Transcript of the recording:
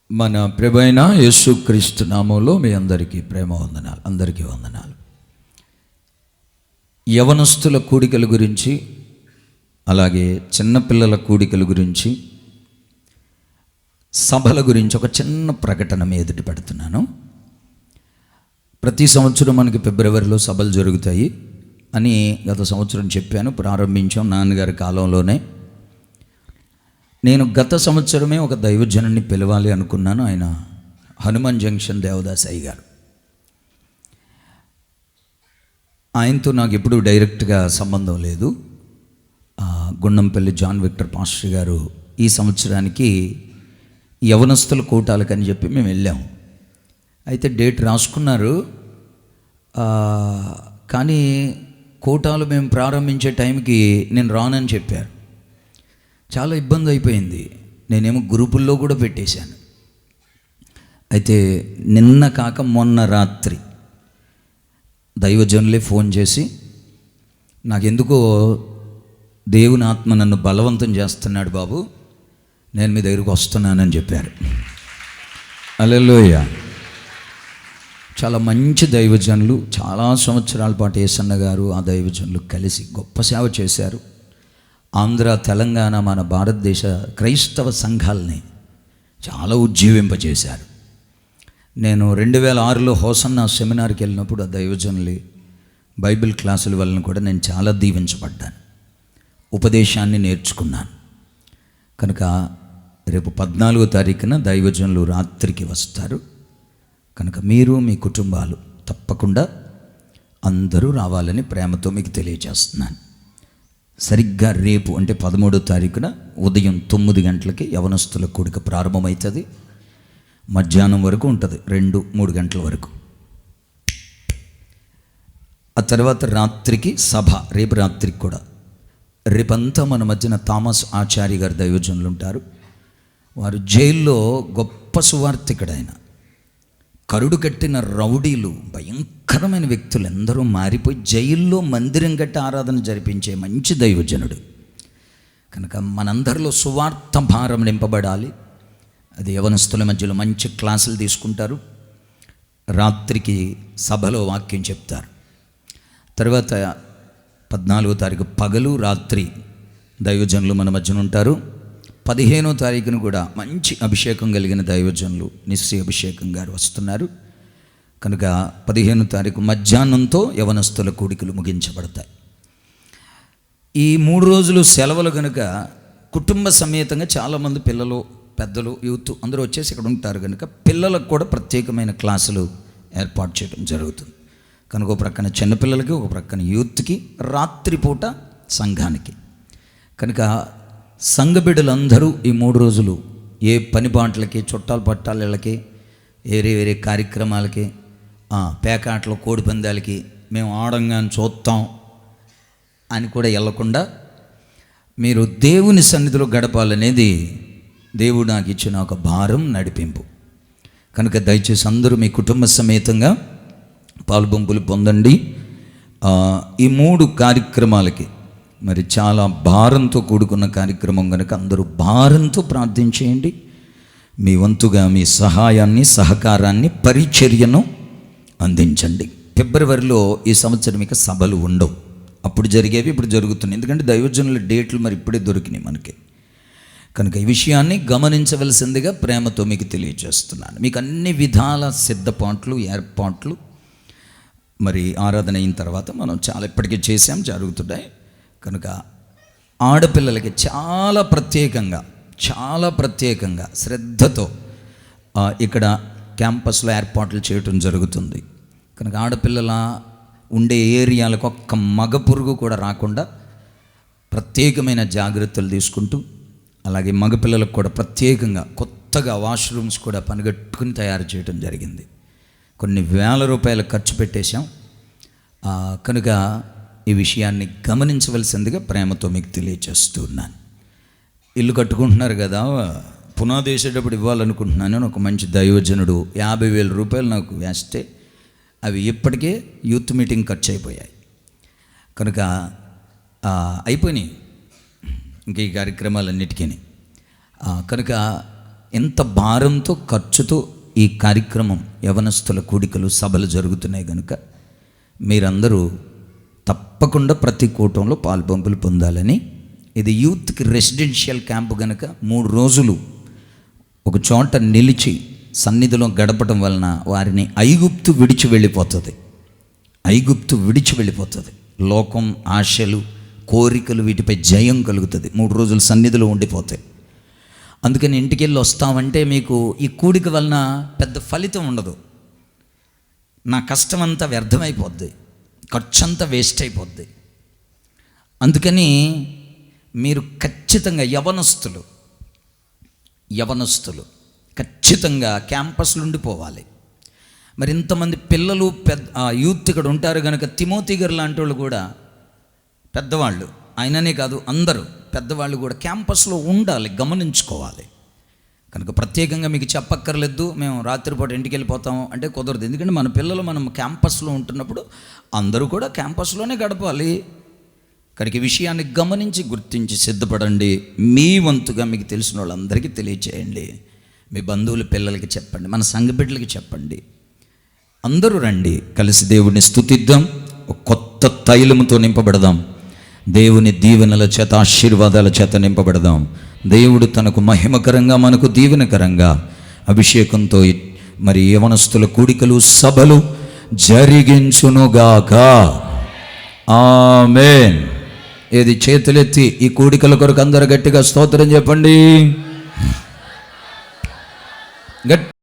మన ప్రభువైన యేసుక్రీస్తు నామములో మీ అందరికీ ప్రేమ వందనాలు. అందరికీ వందనాలు. యవనస్తుల కూడికల గురించి, అలాగే చిన్నపిల్లల కూడికల గురించి, సభల గురించి ఒక చిన్న ప్రకటన మీ ఎదుటి పెడుతున్నాను. ప్రతి సంవత్సరం మనకి ఫిబ్రవరిలో సభలు జరుగుతాయి అని గత సంవత్సరం చెప్పాను, ప్రారంభించాం నాన్నగారి కాలంలోనే. నేను గత సంవత్సరమే ఒక దైవజనుని పిలవాలి అనుకున్నాను. ఆయన హనుమాన్ జంక్షన్ దేవదాస్ అయ్య గారు. ఆయనతో నాకు ఎప్పుడు డైరెక్ట్గా సంబంధం లేదు. గుండంపల్లి జాన్ విక్టర్ పాస్టర్ గారు ఈ సంవత్సరానికి యవనస్తుల కూటాలకని చెప్పి మేము వెళ్ళాము. అయితే డేట్ రాసుకున్నారు, కానీ కూటాలు మేము ప్రారంభించే టైంకి నేను రానని చెప్పారు. చాలా ఇబ్బంది అయిపోయింది. నేనేమో గ్రూపుల్లో కూడా పెట్టేశాను. అయితే నిన్న కాక మొన్న రాత్రి దైవజనులే ఫోన్ చేసి, నాకెందుకో దేవుని ఆత్మ నన్ను బలవంతం చేస్తున్నాడు బాబు, నేను మీ దగ్గరికి వస్తున్నానని చెప్పారు. హల్లెలూయా. చాలా మంచి దైవజనులు, చాలా సంవత్సరాల పాటు యేసన్న గారు ఆ దైవజనులు కలిసి గొప్ప సేవ చేశారు. ఆంధ్ర, తెలంగాణ, మన భారతదేశ క్రైస్తవ సంఘాలని చాలా ఉజ్జీవింపజేశారు. నేను 2006లో హోసన్న సెమినార్కి వెళ్ళినప్పుడు ఆ దైవజనులు బైబిల్ క్లాసుల వలన కూడా నేను చాలా దీవించబడ్డాను, ఉపదేశాన్ని నేర్చుకున్నాను. కనుక రేపు 14వ తారీఖున దైవజనులు రాత్రికి వస్తారు. కనుక మీరు మీ కుటుంబాలు తప్పకుండా అందరూ రావాలని ప్రేమతో మీకు తెలియజేస్తున్నాను. సరిగ్గా రేపు అంటే 13వ తారీఖున ఉదయం 9 గంటలకి యవనస్తుల కూడిక ప్రారంభమవుతుంది. మధ్యాహ్నం వరకు ఉంటుంది, 2-3 గంటల వరకు. ఆ తర్వాత రాత్రికి సభ, రేపు రాత్రికి కూడా. రేపంతా మన మధ్యన థామస్ ఆచార్య గారు దైవజనులు ఉంటారు. వారు జైల్లో గొప్ప సువార్తికుడు. ఆయన కరుడు కట్టిన రౌడీలు, భయంకరమైన వ్యక్తులు ఎందరో మారిపోయి జైల్లో మందిరం కట్టి ఆరాధన జరిపించే మంచి దైవజనుడు. కనుక మనందరిలో సువార్త భారం నింపబడాలి. అది యవనస్తుల మధ్యలో మంచి క్లాసులు తీసుకుంటారు. రాత్రికి సభలో వాక్యం చెప్తారు. తర్వాత 14వ తారీఖు పగలు రాత్రి దైవజనులు మన మధ్యన ఉంటారు. 15వ తారీఖున కూడా మంచి అభిషేకం కలిగిన దైవజనులు నిశ్చయ అభిషేకం గారు వస్తున్నారు. కనుక 15వ తారీఖు మధ్యాహ్నంతో యవనస్తుల కూడికలు ముగించబడతాయి. ఈ 3 రోజులు సెలవులు కనుక కుటుంబ సమేతంగా చాలామంది పిల్లలు, పెద్దలు, యూత్ అందరూ వచ్చేసి ఇక్కడ ఉంటారు. కనుక పిల్లలకు కూడా ప్రత్యేకమైన క్లాసులు ఏర్పాటు చేయడం జరుగుతుంది. కనుక ఒక ప్రక్కన చిన్నపిల్లలకి, ఒక ప్రక్కన యూత్కి, రాత్రిపూట సంఘానికి. కనుక సంఘ బిడ్డలందరూ ఈ 3 రోజులు ఏ పని పాటలకి, చుట్టాలు పట్టాలకి, వేరే వేరే కార్యక్రమాలకి, పేకాటలు, కోడి పందాలకి మేము ఆడంగానే చూస్తాం అని కూడా వెళ్ళకుండా మీరు దేవుని సన్నిధిలో గడపాలనేది దేవుడు నాకు ఇచ్చిన ఒక భారం, నడిపింపు. కనుక దయచేసి అందరూ మీ కుటుంబ సమేతంగా పాలుబొంపులు పొందండి. ఈ 3 కార్యక్రమాలకి మరి చాలా భారంతో కూడుకున్న కార్యక్రమం కనుక అందరూ భారంతో ప్రార్థించేయండి. మీ వంతుగా మీ సహాయాన్ని, సహకారాన్ని, పరిచర్యను అందించండి. ఫిబ్రవరిలో ఈ సంవత్సరం ఇక సభలు ఉండవు. అప్పుడు జరిగేవి ఇప్పుడు జరుగుతున్నాయి. ఎందుకంటే దైవజనుల డేట్లు మరి ఇప్పుడే దొరికినాయి మనకి. కనుక ఈ విషయాన్ని గమనించవలసిందిగా ప్రేమతో మీకు తెలియజేస్తున్నాను. మీకు అన్ని విధాల సిద్ధపాట్లు, ఏర్పాట్లు మరి ఆరాధన అయిన తర్వాత మనం చాలా ఇప్పటికీ చేసాం, జరుగుతున్నాయి. కనుక ఆడపిల్లలకి చాలా ప్రత్యేకంగా శ్రద్ధతో ఇక్కడ క్యాంపస్లో ఏర్పాట్లు చేయటం జరుగుతుంది. కనుక ఆడపిల్లల ఉండే ఏరియాలకు ఒక్క మగ పురుగు కూడా రాకుండా ప్రత్యేకమైన జాగ్రత్తలు తీసుకుంటూ, అలాగే మగపిల్లలకు కూడా ప్రత్యేకంగా కొత్తగా వాష్రూమ్స్ కూడా పనిగట్టుకుని తయారు చేయడం జరిగింది. కొన్ని వేల రూపాయలు ఖర్చు పెట్టేశాం. కనుక ఈ విషయాన్ని గమనించవలసిందిగా ప్రేమతో మీకు తెలియజేస్తున్నాను. ఇల్లు కట్టుకుంటున్నారు కదా, పునాది వేసేటప్పుడు ఇవ్వాలనుకుంటున్నాను. ఒక మంచి దైవజనుడు 50,000 రూపాయలు నాకు వేస్తే అవి ఇప్పటికే యూత్ మీటింగ్ ఖర్చు అయిపోయాయి. కనుక అయిపోయినాయి ఇంక ఈ కార్యక్రమాలన్నిటికీ. కనుక ఎంత భారంతో ఖర్చుతో ఈ కార్యక్రమం యవనస్తుల కూడికలు సభలు జరుగుతున్నాయి కనుక మీరందరూ తప్పకుండా ప్రతి కూటంలో పాలుపంపులు పొందాలని. ఇది యూత్కి రెసిడెన్షియల్ క్యాంపు కనుక 3 రోజులు ఒక చోట నిలిచి సన్నిధిలో గడపడం వలన వారిని ఐగుప్తు విడిచి వెళ్ళిపోతుంది. లోకం, ఆశలు, కోరికలు వీటిపై జయం కలుగుతుంది. 3 రోజులు సన్నిధిలో ఉండిపోతాయి. అందుకని ఇంటికి వెళ్ళి వస్తామంటే మీకు ఈ కూడిక వలన పెద్ద ఫలితం ఉండదు. నా కష్టం అంతా వ్యర్థమైపోద్ది, ఖర్చు అంతా వేస్ట్ అయిపోద్ది. అందుకని మీరు ఖచ్చితంగా యవనస్తులు ఖచ్చితంగా క్యాంపస్లో ఉండిపోవాలి. మరి ఇంతమంది పిల్లలు యూత్ ఇక్కడ ఉంటారు కనుక తిమోతి గారు లాంటి వాళ్ళు కూడా పెద్దవాళ్ళు, ఆయననే కాదు అందరూ పెద్దవాళ్ళు కూడా క్యాంపస్లో ఉండాలి, గమనించుకోవాలి. కనుక ప్రత్యేకంగా మీకు చెప్పక్కర్లేదు మేము రాత్రిపూట ఇంటికి వెళ్ళిపోతాము అంటే కుదరదు. ఎందుకంటే మన పిల్లలు మనం క్యాంపస్లో ఉంటున్నప్పుడు అందరూ కూడా క్యాంపస్లోనే గడపాలి. కనుక ఈ విషయాన్ని గమనించి గుర్తించి సిద్ధపడండి. మీ వంతుగా మీకు తెలిసిన వాళ్ళందరికీ తెలియచేయండి. మీ బంధువుల పిల్లలకి చెప్పండి, మన సంఘ బిడ్డలకి చెప్పండి. అందరూ రండి, కలిసి దేవుడిని స్తుతిద్దాం, ఒక కొత్త తైలముతో నింపబడదాం, దేవుని దీవెనల చేత ఆశీర్వాదాల చేత నింపబడదాం. దేవుడు తనకు మహిమకరంగా మనకు దీవెనకరంగా అభిషేకంతో మరి యవనస్తుల కూడికలు సభలు జరిగించునుగాక. ఆమేన్. ఏది చేతులెత్తి ఈ కూడికల కొరకు అందరూ గట్టిగా స్తోత్రం చెప్పండి.